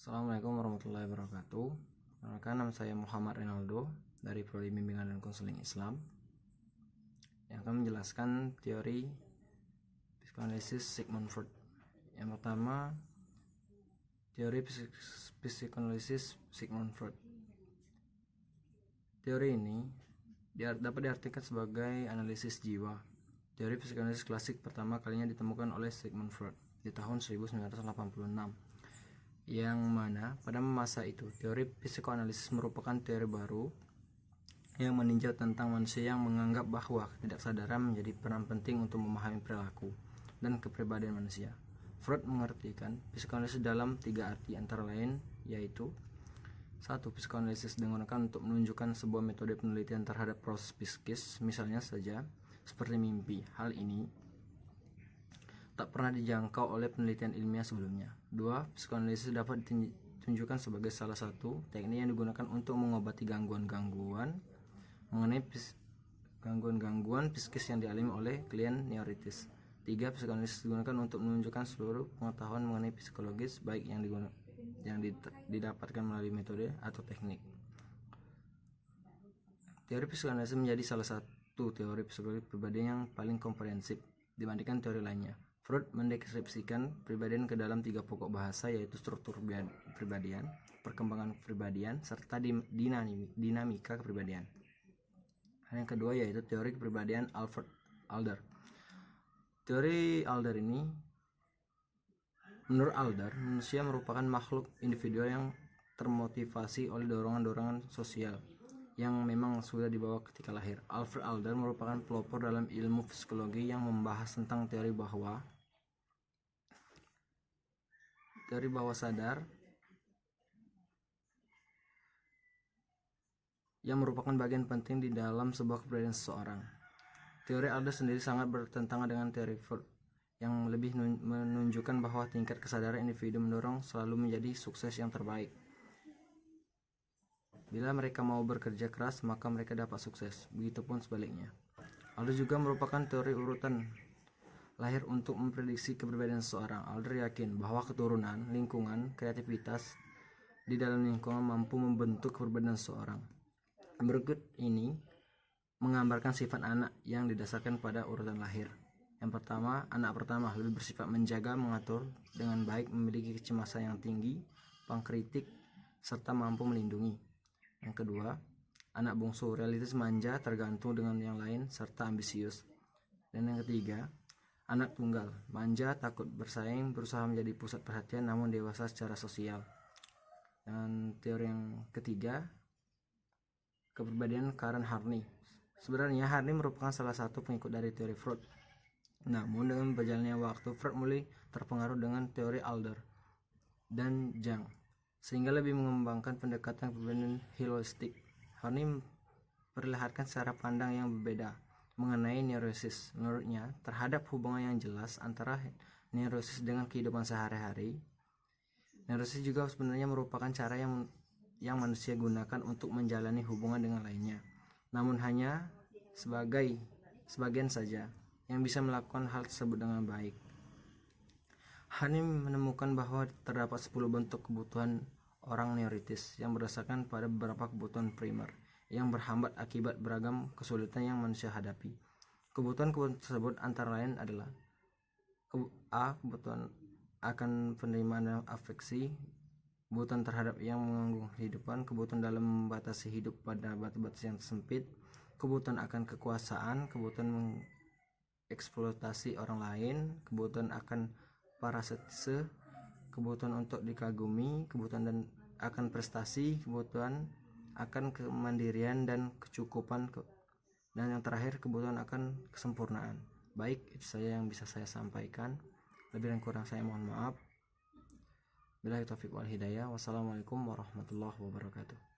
Assalamualaikum warahmatullahi wabarakatuh. Perkenalkan, nama saya Muhammad Rinaldo dari Prodi Bimbingan dan Konseling Islam yang akan menjelaskan teori psikoanalisis Sigmund Freud. Yang pertama, teori psikoanalisis Sigmund Freud. Teori ini dapat diartikan sebagai analisis jiwa. Teori psikoanalisis klasik pertama kalinya ditemukan oleh Sigmund Freud di tahun 1986, yang mana pada masa itu teori psikoanalisis merupakan teori baru yang meninjau tentang manusia yang menganggap bahwa ketidaksadaran menjadi peran penting untuk memahami perilaku dan kepribadian manusia. Freud mengartikan psikoanalisis dalam 3 arti, antara lain yaitu: 1. Psikoanalisis digunakan untuk menunjukkan sebuah metode penelitian terhadap proses psikis, misalnya saja seperti mimpi. Hal ini tak pernah dijangkau oleh penelitian ilmiah sebelumnya. 2. Psikoanalisis dapat ditunjukkan sebagai salah satu teknik yang digunakan untuk mengobati gangguan-gangguan psikis yang dialami oleh klien neurotis. 3. Psikoanalisis digunakan untuk menunjukkan seluruh pengetahuan mengenai psikologis, baik yang didapatkan melalui metode atau teknik. Teori psikoanalisis menjadi salah satu teori psikologi kepribadian yang paling komprehensif dibandingkan teori lainnya. Freud mendeskripsikan kepribadian ke dalam 3 pokok bahasa, yaitu struktur kepribadian, perkembangan kepribadian, serta dinamika kepribadian. Yang kedua yaitu teori kepribadian Alfred Adler. Teori Adler ini, menurut Adler, manusia merupakan makhluk individual yang termotivasi oleh dorongan-dorongan sosial yang memang sudah dibawa ketika lahir. Alfred Adler merupakan pelopor dalam ilmu psikologi yang membahas tentang teori bawah sadar yang merupakan bagian penting di dalam sebuah kepribadian seseorang. Teori Adler sendiri sangat bertentangan dengan teori Freud yang lebih menunjukkan bahwa tingkat kesadaran individu mendorong selalu menjadi sukses yang terbaik. Bila mereka mau bekerja keras, maka mereka dapat sukses. Begitupun sebaliknya. Adler juga merupakan teori urutan lahir untuk memprediksi kepribadian seseorang. Adler yakin bahwa keturunan, lingkungan, kreativitas di dalam lingkungan mampu membentuk kepribadian seseorang. Berikut ini menggambarkan sifat anak yang didasarkan pada urutan lahir. Yang pertama, anak pertama lebih bersifat menjaga, mengatur dengan baik, memiliki kecemasan yang tinggi, pengkritik, serta mampu melindungi. Yang kedua, anak bungsu realistis, manja, tergantung dengan yang lain, serta ambisius. Dan yang ketiga, anak tunggal, manja, takut bersaing, berusaha menjadi pusat perhatian, namun dewasa secara sosial. Dan teori yang ketiga, kepribadian Karen Harney. Sebenarnya Harney merupakan salah satu pengikut dari teori Freud. Namun dengan berjalannya waktu, Freud mulai terpengaruh dengan teori Adler dan Jung, sehingga lebih mengembangkan pendekatan kepribadian holistik. Harney memperlihatkan cara pandang yang berbeda mengenai neurosis. Menurutnya, terhadap hubungan yang jelas antara neurosis dengan kehidupan sehari-hari. Neurosis juga sebenarnya merupakan cara yang manusia gunakan untuk menjalani hubungan dengan lainnya, namun hanya sebagian saja yang bisa melakukan hal tersebut dengan baik. Harney menemukan bahwa terdapat 10 bentuk kebutuhan orang neurotis yang berdasarkan pada beberapa kebutuhan primer yang berhambat akibat beragam kesulitan yang manusia hadapi. Kebutuhan tersebut antara lain adalah: A. Kebutuhan akan penerimaan dan afeksi, kebutuhan terhadap yang mengganggu kehidupan, kebutuhan dalam membatasi hidup pada batas yang sempit, kebutuhan akan kekuasaan, kebutuhan eksploitasi orang lain, kebutuhan akan parasitise, kebutuhan untuk dikagumi, kebutuhan dan akan prestasi, kebutuhan akan kemandirian dan kecukupan, dan yang terakhir kebutuhan akan kesempurnaan. Baik, itu saja yang bisa saya sampaikan. Lebih dan kurang saya mohon maaf. Billahi taufiq wal hidayah. Wassalamualaikum warahmatullahi wabarakatuh.